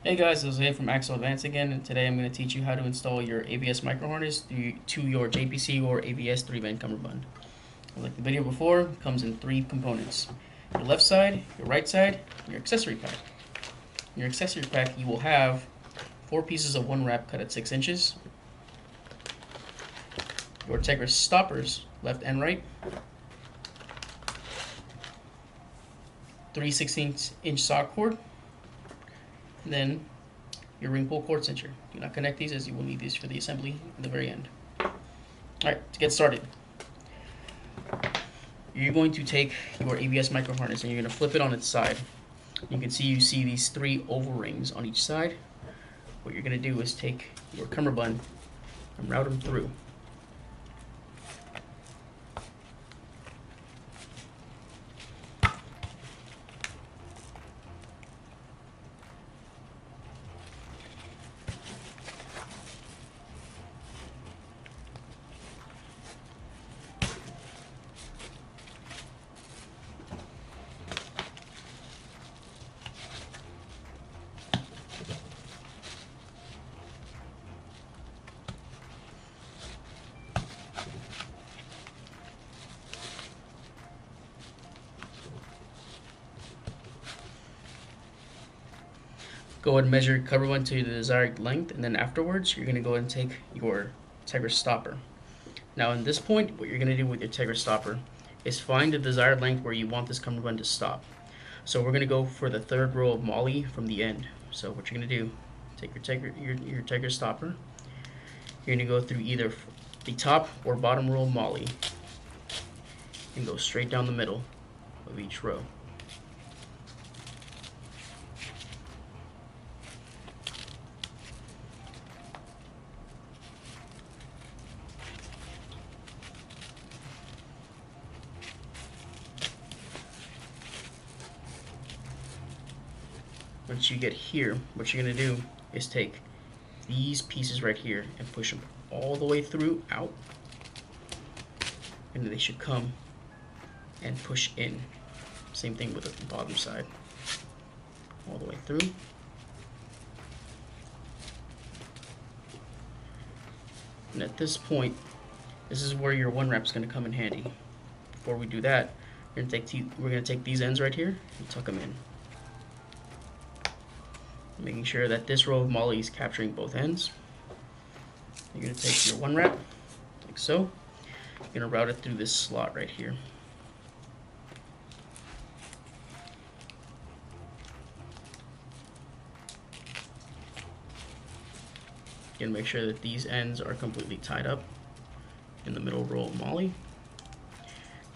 Hey guys, this is Jose from AXL Advanced again, and today I'm going to teach you how to install your AVS Micro Harness to your JPC or AVS 3-band cummerbund. Like the video before, it comes in three components: your left side, your right side, and your accessory pack. In your accessory pack, you will have 4 pieces of 1 wrap cut at 6 inches, your Tegra stoppers, left and right, 3 16-inch saw cord, and then your ring pull cord cincher. Do not connect these, as you will need these for the assembly at the very end. Alright, to get started, you're going to take your AVS Micro Harness and you're going to flip it on its side. You can see these 3 oval rings on each side. What you're going to do is take your cummerbund and route them through. Go ahead and measure your cummerbund to the desired length, and then afterwards you're going to go ahead and take your Tegra stopper. Now in this point, what you're going to do with your Tegra stopper is find the desired length where you want this cummerbund to stop. So we're going to go for the 3rd row of MOLLE from the end. So what you're going to do, take your Tegra stopper, you're going to go through either the top or bottom row of MOLLE and go straight down the middle of each row. Once you get here, what you're going to do is take these pieces right here and push them all the way through out, and they should come and push in. Same thing with the bottom side, all the way through. And at this point, this is where your 1 wrap is going to come in handy. Before we do that, we're going to take these ends right here and tuck them in, making sure that this row of MOLLE is capturing both ends. You're going to take your 1 wrap, like so. You're going to route it through this slot right here. You're going to make sure that these ends are completely tied up in the middle row of MOLLE.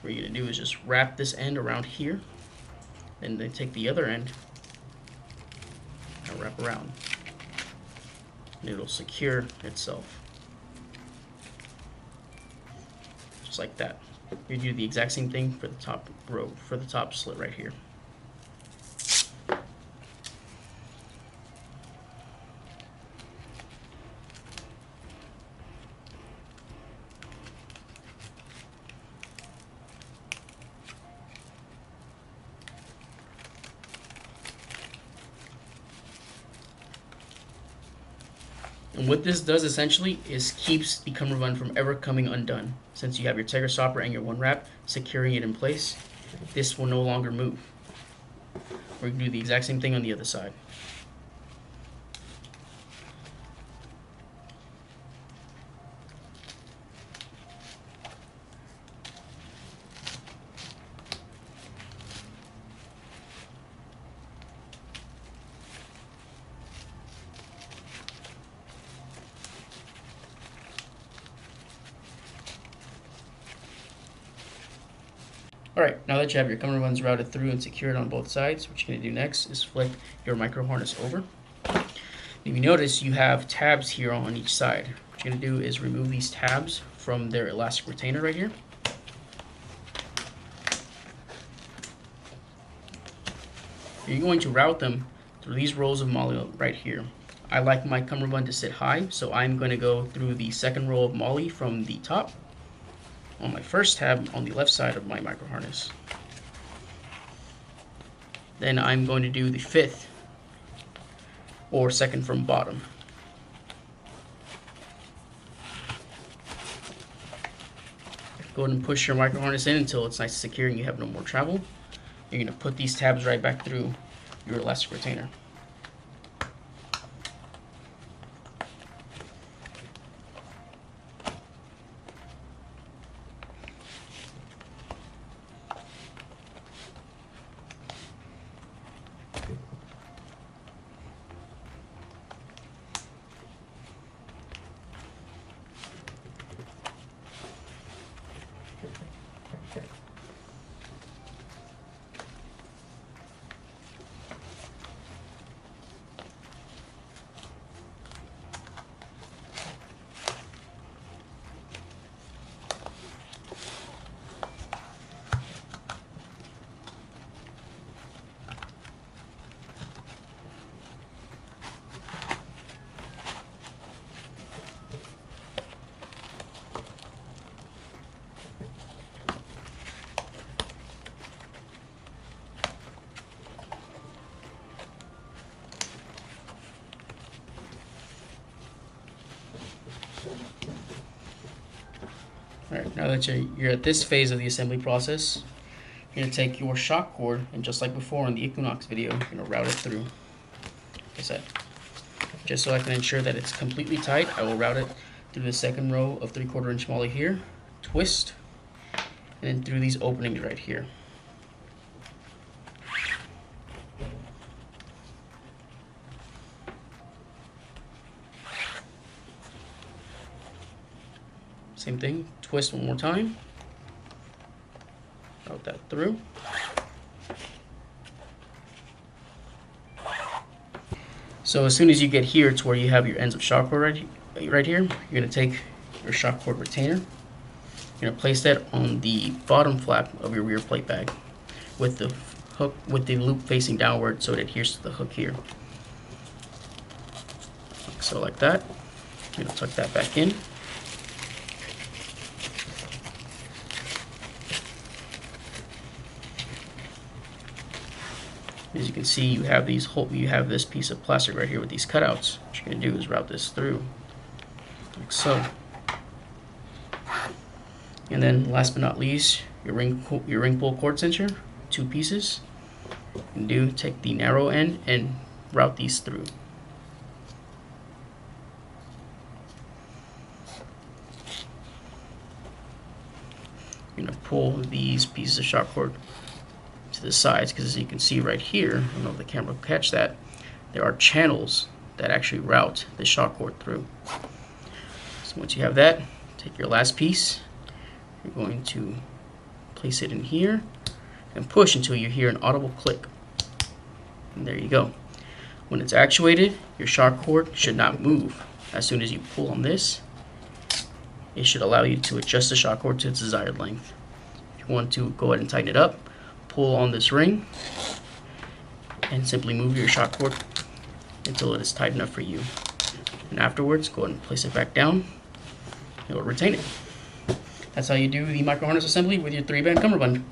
What you're going to do is just wrap this end around here, and then take the other end and wrap around, and it'll secure itself just like that. You do the exact same thing for the top row, for the top slit right here. And what this does essentially is keeps the cummerbund from ever coming undone. Since you have your Tegra stopper and your 1 wrap securing it in place, this will no longer move. We're going to do the exact same thing on the other side. Alright, now that you have your cummerbunds routed through and secured on both sides, what you're going to do next is flip your micro harness over. If you notice, you have tabs here on each side. What you're going to do is remove these tabs from their elastic retainer right here. You're going to route them through these rows of MOLLE right here. I like my cummerbund to sit high, so I'm going to go through the 2nd row of MOLLE from the top on my first tab on the left side of my micro harness. Then I'm going to do the 5th or second from bottom. Go ahead and push your micro harness in until it's nice and secure and you have no more travel. You're going to put these tabs right back through your elastic retainer. Alright, now that you're at this phase of the assembly process, you're going to take your shock cord, and just like before in the Equinox video, you're going to route it through. Like I said, just so I can ensure that it's completely tight, I will route it through the second row of 3/4 inch molle here, twist, and then through these openings right here. Same thing, twist one more time, route that through. So as soon as you get here to where you have your ends of shock cord right here, you're going to take your shock cord retainer, you're going to place that on the bottom flap of your rear plate bag with the hook, with the loop facing downward so it adheres to the hook here. So like that, you're going to tuck that back in. As you can see, you have this piece of plastic right here with these cutouts. What you're going to do is route this through, like so. And then, last but not least, your ring pull cord cincher, 2 pieces. You can take the narrow end and route these through. You're going to pull these pieces of shock cord to the sides, because as you can see right here, I don't know if the camera will catch that, there are channels that actually route the shock cord through. So once you have that, take your last piece, you're going to place it in here and push until you hear an audible click. And there you go. When it's actuated, your shock cord should not move. As soon as you pull on this, it should allow you to adjust the shock cord to its desired length. If you want to go ahead and tighten it up, pull on this ring and simply move your shock cord until it is tight enough for you. And afterwards, go ahead and place it back down. It will retain it. That's how you do the micro harness assembly with your 3-band cummerbund.